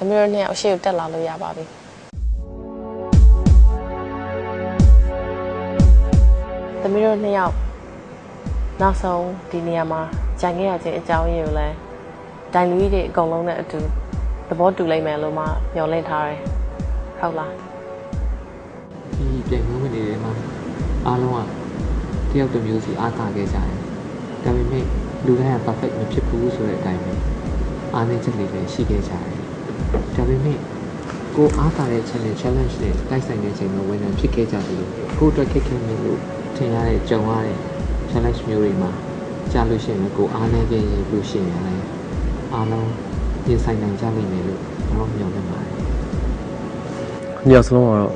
သမီးတို့နှစ်ယောက်အရှိကိုတက်လာလို့ရပါပြီသမီးတို့နှစ်ယောက်နောက်ဆုံးဒီနေရာမှာကြံခဲ့ရခြင်းအကြောင်းရင်းကိုလည်းဒိုင်လူကြီးတွေအကုန်လုံးနဲ့အတူသဘောတူလိုက်မယ်လို့မှမျှော်လင့်ထားတယ်ဟုတ်လားဒီပြန်မှုဝင်နေတယ်မှာအားလုံးကတယောက်တစ်မျိုးစီအားသာခဲ့ကြတယ်ဒါပေမဲ့လူတိုင်းက perfect မဖြစ်ဘူးဆိုတဲ့အတိုင်းပဲအားနည်းချက်တွေလည်းရှိခဲ့ကြတယ်ဒါပေမဲ့ကိုအားသာတဲ့ challenge တွေတိုက်ဆိုင်တဲ့အချိန်မှာဝန်ထမ်းဖြစ်ခဲ့ကြတယ်လို့ကိုအတွက်ခက်ခဲနေလို့ထင်ရတဲ့ကြုံရတဲ့ challenge မျိုးတွေမှာကြားလို့ရှိရင်ကိုအားနည်းခဲ့ရလို့ရှိရင်လည်းအားလုံးရင်ဆိုင်နိုင်ကြနိုင်မယ်လို့ကျွန်တော်မျှော်လင့်ပါတယ်ညစလုံးကတော့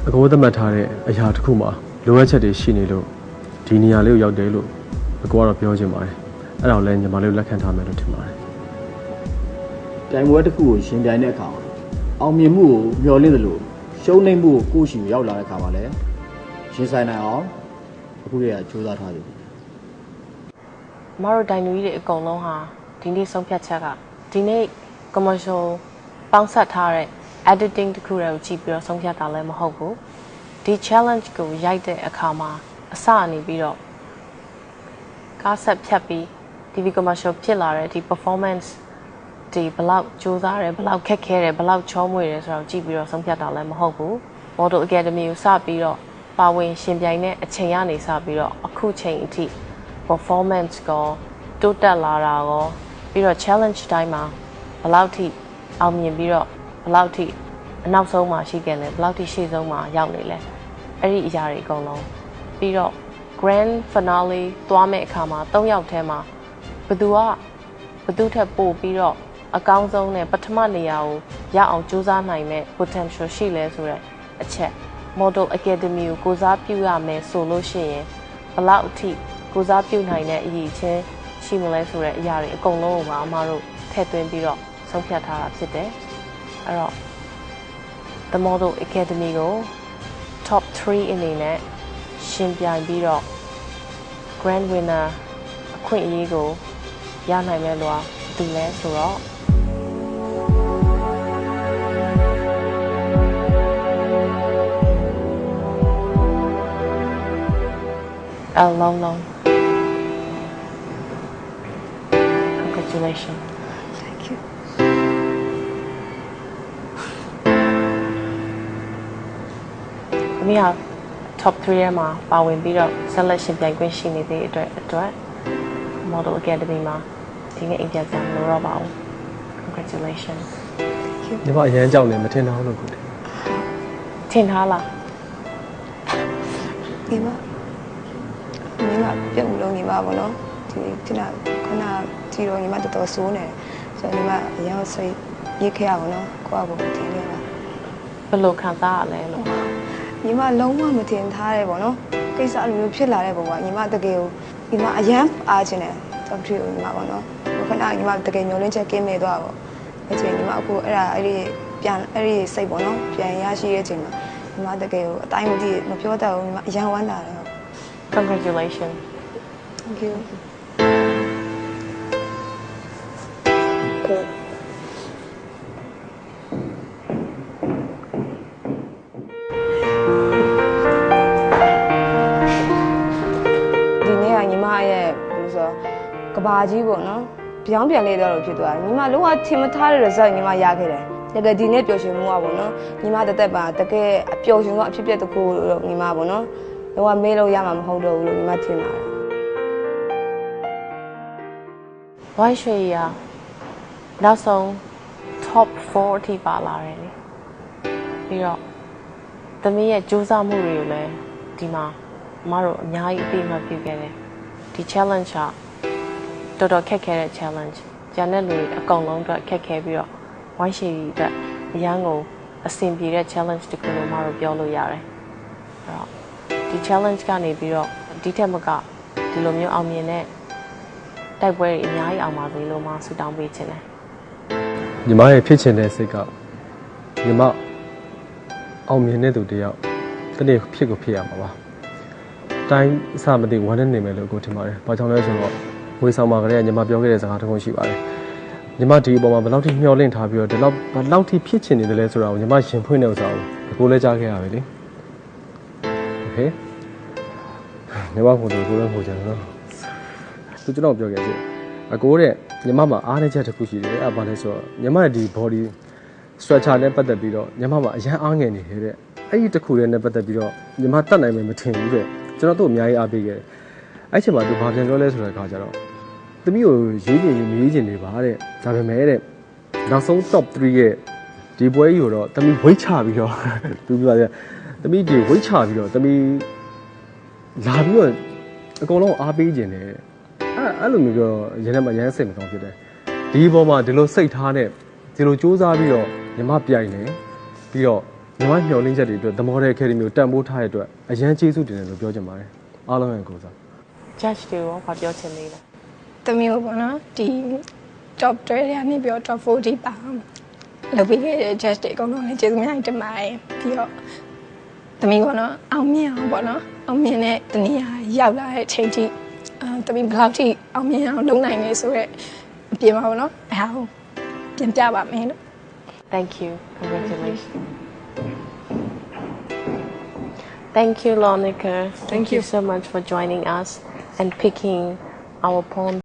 အကိုသတ်မှတ်ထားတဲ့အရာတစ်ခုမှာလိုအပ်ချက်တွေရှိနေလို့ဒီနေရာလေးကိုရောက်တယ်လို့အကိုကတော့ပြောချင်ပါတယ်အဲ့ဒါကိုလည်းညီမလေးကိုလက်ခံထားမယ်လို့ထင်ပါတယ်ပြိုင်ပွဲတစ်ခုကိုရှင်ပြိုင်တဲ့အခါအောင်မြင်မှုကိုမျှော်လင့်သလိုရှုံးနိမ့်မှုကိုကိုယ့်ရှိရောက်လာတဲ့အခါမှာလည်းရင်ဆိုင်နိုင်အောင်အခုတည်းကကြိုးစားထားတယ်မတို့ဒိုင်လူကြီးတွေအကုန်လုံးဟာဒီနေ့ဆုံးဖြတ်ချက်ကဒီနေ့ commercial ပေါင်းစပ်ထားတဲ့ editing တခုတည်းကိုကြည့်ပြီးတော့ဆုံးဖြတ်တာလည်းမဟုတ်ဘူးဒီ challenge ကိုရိုက်တဲ့အခါမှာအစအနေပြီးတော့ကားဆက်ဖြတ်ပြီး TV commercial ဖြစ်လာတဲ့ဒီ performance ဒီဘလောက်စူးစမ်းတယ်ဘလောက်ခက်ခဲတယ်ဘလောက်ချောမွေ့တယ်ဆိုတော့ကြည့်ပြီးတော့ဆုံးဖြတ်တာလည်းမဟုတ်ဘူး Model Academy ကိုစပြီးတော့ပါဝင်ရှင်ပြိုင်တဲ့အချိန်ကနေစပြီးတော့အခုချိန်အထိ performance ကိုတိုးတက်လာတာကိုပြီးတော့ challenge တိုင်းမှာဘလောက်ထိအောင်မြင်ပြီးတော့ဘလောက်ထိအနောက်ဆုံးမှာရှိခဲ့လဲဘလောက်ထိရှေ့ဆုံးမှာရောက်နေလဲအဲ့ဒီအရာတွေအကုန်လုံးပြီးတော့ grand finale သွားမဲ့အခါမှာ3ယောက်ထဲမှာဘသူထက်ပိုပြီးတော့အကောင်းဆုံးနဲ့ပထမနေရာကိုရအောင်ကြိုးစားနိုင်မဲ့ potential ရှိလဲဆိုတဲ့အချက် Model Academy ကိုကိုစားပြုရမယ်ဆိုလို့ရှိရင်ဘလောက်အထိကိုစားပြုနိုင်တဲ့အရေးချင်းရှိမလဲဆိုတဲ့အရာတွေအကုန်လုံးကိုပါအမတို့ထည့်သွင်းပြီးတော့ဆုံးဖြတ်ထားတာဖြစ်တယ်အဲ့တော့ The Model Academy ကို top 3အနေနဲ့ရှင်ပြိုင်ပြီးတော့ Grand Winner အခွင့်အရေးကိုရနိုင်မယ်လို့သူလဲဆိုတော့long congratulations thank you မိဟာ top 3ထဲမှာပါဝင်ပြီးတော့ဆက်လက်ရှင်ပြိုင်ခွင့်ရှိနေတဲ့အတွက် Model Academy မှာဒီနေ့အိမ်ပြန်ပြန်မလို့တော့ပါဘူး congratulations ညီမအရန်ကြောက်နေမထင်တော့လို့ကိုထင်ထားလားညီမပြုတ်လို့ညီမပေါ့နော်ဒီခဏကြည့်တော့ညီမတော်တော်ဆိုးနေတယ်ဆိုတော့ညီမအရင်စိတ်ရိတ်ခဲ့ရပါတော့ကိုယ့်အကိုထင်နေတာဘယ်လိုခံစားရလဲလို့ညီမလုံးဝမထင်ထားတယ်ပေါ့နော်ကိစ္စလိုမျိုးဖြစ်လာတဲ့ပုံကညီမတကယ်ကိုညီမအရန်အားချင်တယ်တော့ဖြစ်ညီမပေါ့နော်ခဏညီမတကယ်ညှို့လင်းချက်ကင်းနေသွားပေါ့အဲ့ချိန်ညီမအခုအဲ့ဒီစိတ်ပေါ့နော်ပြန်ရရှိတဲ့အချိန်မှာညီမတကယ်ကိုအတိုင်းမသိမပြောတတ်ဘူးညီမအရန်ဝမ်းသာတယ် congratulations thank you ကဘာကြီးပေါ့နော်ပြောင်းပြန်လေးတော့ဖြစ်သွားတယ်ညီမလုံးဝထင်မထားတဲ့ result ညီမရခဲ့တယ်တကယ်ဒီနေ့ပျော်ရွှင်မှုอ่ะပေါ့နော်ညီမတက်ပါတကယ်အပျော်ရွှင်ဆုံးအဖြစ်တစ်ခုလို့ညီမပေါ့နော်လုံးဝမေးလို့ရမှာမဟုတ်တော့ဘူးလို့ညီမထင်ပါတယ်ဝိုင်းရွှေရနောက်ဆုံး top 4အထိပါလာတယ်လေပြီးတော့သမီးရဲ့ကြိုးစားမှုတွေကိုလည်းဒီမှာအမတို့အများကြီးအပြည့်အမှတ်ပြုခဲ့တယ်ဒီ challenge ကတော်တော်ခက်ခဲတဲ့ challenge ကျန်တဲ့လူတွေအကုန်လုံးအတွက်ခက်ခဲပြီးတော့ဝိုင်းရှည်အတွက်အရန်ကိုအဆင်ပြေတဲ့ challenge တခုလို့မတို့ပြောလို့ရတယ်အဲ့တော့ဒီ challenge ကနေပြီးတော့ဒီထက်မကဒီလိုမျိုးအောင်မြင်တဲ့တိုက်ပွဲတွေအများကြီးအောင်ပါစေလို့မဆုတောင်းပေးချင်တယ်ညီမရဲ့ဖြစ်ချင်တဲ့စိတ်ကညီမအောင်မြင်တဲ့သူတယောက်တနေ့ဖြစ်ကိုဖြစ်ရမှာပါတိုင်းအစမသိဝမ်းနဲ့နေမယ်လို့ကိုထင်ပါတယ်ဘာကြောင့်လဲဆိုတော့ဝေဆောင်မှာကလေးကညီမပြောခဲ့တဲ့စကားတစ်ခုရှိပါတယ် ညီမဒီအပေါ်မှာဘယ်လောက်ထိမျှော်လင့်ထားပြီးတော့ဒီလောက်ဘယ်လောက်ထိဖြစ်ချင်နေတယ်လဲဆိုတာကိုညီမရှင်ဖွင့်နေဥစ္စာကိုလည်းကြားခဲ့ရပြီလေโอเคညီမကိုလည်းကိုချင်တော့သူကျွန်တော်ပြောခဲ့တယ်အကိုတဲ့ညီမမှာအားနည်းချက်တစ်ခုရှိတယ်အဲ့ဘာလဲဆိုတော့ညီမဒီ body structure နဲ့ပတ်သက်ပြီးတော့ညီမမှာအရန်အားငယ်နေတယ်တဲ့အဲ့ဒီတစ်ခုနဲ့ပတ်သက်ပြီးတော့ညီမတတ်နိုင်မယ်မထင်ဘူးတဲ့ကျွန်တော်တို့အများကြီးအားပေးခဲ့တယ်အဲ့ချိန်မှာသူဘာပြန်ပြောလဲဆိုတဲ့အခါကျတော့သမီးကိုရွေးချင်ရွေးချင်နေပါတဲ့ဒါပေမဲ့တဲ့နောက်ဆုံး top 3ရဲ့ဒီပွဲကြီးကိုတော့သမီးဝိတ်ချပြီးတော့သူပြောတယ်သမီးဒီဝိတ်ချပြီးတော့သမီးလာပြီးတော့အကုန်လုံးအားပေးခြင်းတယ်အဲ့လိုမျိုးပြောရင်းထဲမှာရမ်းစိတ်မကောင်းဖြစ်တယ်ဒီဘောမှာဒီလိုစိတ်ထားနဲ့ဒီလိုစူးစမ်းပြီးတော့ညီမပြိုင်နေပြီးတော့ညီမမျှော်လင့်ချက်တွေအတွက် The Model Academy ကိုတန်ဖိုးထားတဲ့အတွက်အရန်ကျေးဇူးတင်တယ်လို့ပြောချင်ပါတယ်အားလုံးရဲ့ကိုစား judge တွေရောဘာပြောချင်လဲတမီးပေါ့နော်ဒီ top 3တွေကနေပြီးတော့ top 4 ဒီပါလုပ်ပြီးခဲ့တဲ့ judge တွေအကုန်လုံးလည်းကျေးဇူးများတင်ပါတယ်ပြီးတော့တမီးပေါ့နော်အောင်မြင်အောင်ပေါ့နော်အောင်မြင်တဲ့တနည်းရောက်လာတဲ့အချိန်ထိတမီးဘယ်လောက်ထိအောင်မြင်အောင်လုပ်နိုင်လဲဆိုတော့အပြင်ပါပေါ့နော်အဲ့ဒါပြန်ပြပါမယ်လို့ Thank you congratulations Thank you Lonica Thank you so much for joining us and picking our poem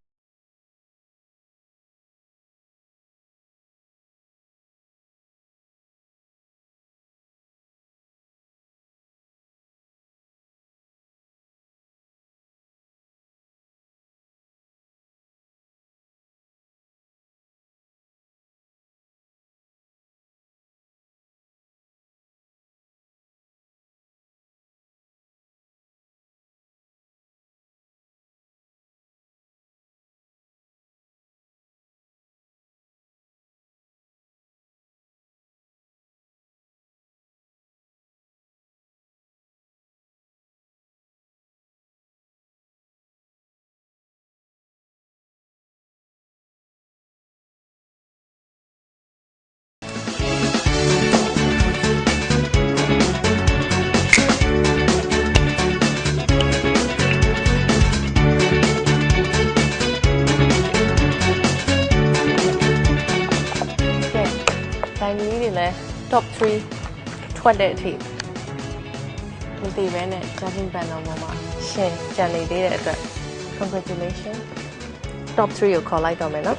top 3 ထွက်တဲ့အထိမသိဘဲနဲ့ judging panel ပေါ်မှာရှင်ကြံနေသေးတဲ့အတွက် congratulations top 3ကိုခေါ်လိုက်တော့မယ်နော်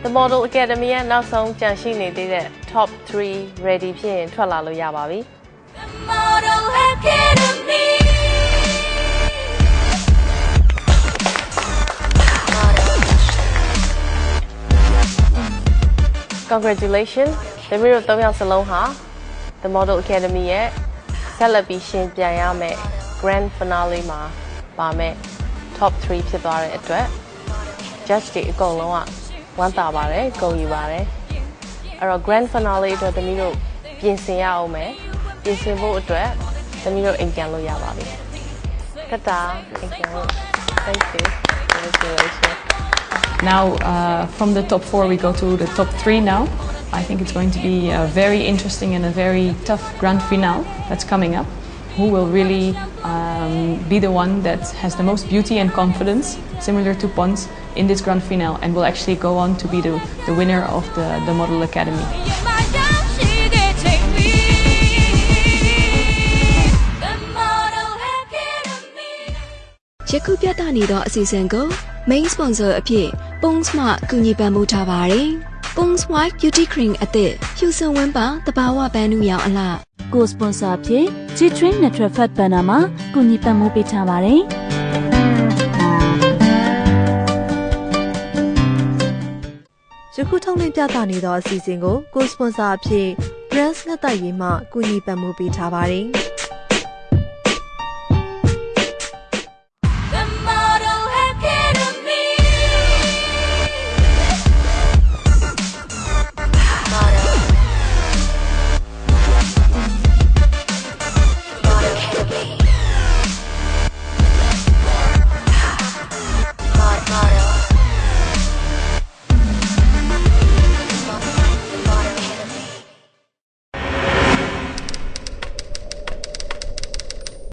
The Model Academy ရဲ့နောက်ဆုံးကြံရှိနေသေးတဲ့ top 3 ready ဖြစ်ရင်ထွက်လာလို့ရပါပြီ The Model Academy Congratulations သမီးတို့3ယောက်စလုံးဟာ The Model Academy ရဲ့ဆက်လက်ပြီးရှင်ပြိုင်ရမယ့် Grand Finale မှာပါမယ့် Top 3 ဖြစ်သွားတဲ့အတွက် Judge တွေအကုန်လုံးကဝမ်းသာပါတယ်ဂုဏ်ယူပါတယ်အဲ့တော့ Grand Finale အတွက်သမီးတို့ပြင်ဆင်ရအောင်မယ်ပြင်ဆင်ဖို့အတွက်သမီးတို့အိမ်ပြန်လို့ရပါပြီကတာအိမ်ပြန်လို့ Thank you Congratulations Now, from the top 4, we go to the top 3 now. I think it's going to be a very interesting and a very tough grand finale that's coming up. Who will really be the one that has the most beauty and confidence, similar to Pons, in this grand finale, and will actually go on to be the winner of the Model Academy. Yaku ပြသနေသောအစီအစဉ်ကို main sponsor အဖြစ် Pons မှကူညီပံ့ပိုးထားပါတယ်။ Pons White Beauty Cream အသစ်ဖြူစင်ဝန်းပါတဘာဝပန်းနုရောင်အလှကို sponsor အဖြစ် G-Train Natural Fat Banner မှာကူညီပံ့ပိုးပေးထားပါတယ်။ယခုထုတ်လွှင့်ပြသနေသောအစီအစဉ်ကို sponsor အဖြစ် Brands လက်တိုက်ရေးမှကူညီပံ့ပိုးပေးထားပါတယ်။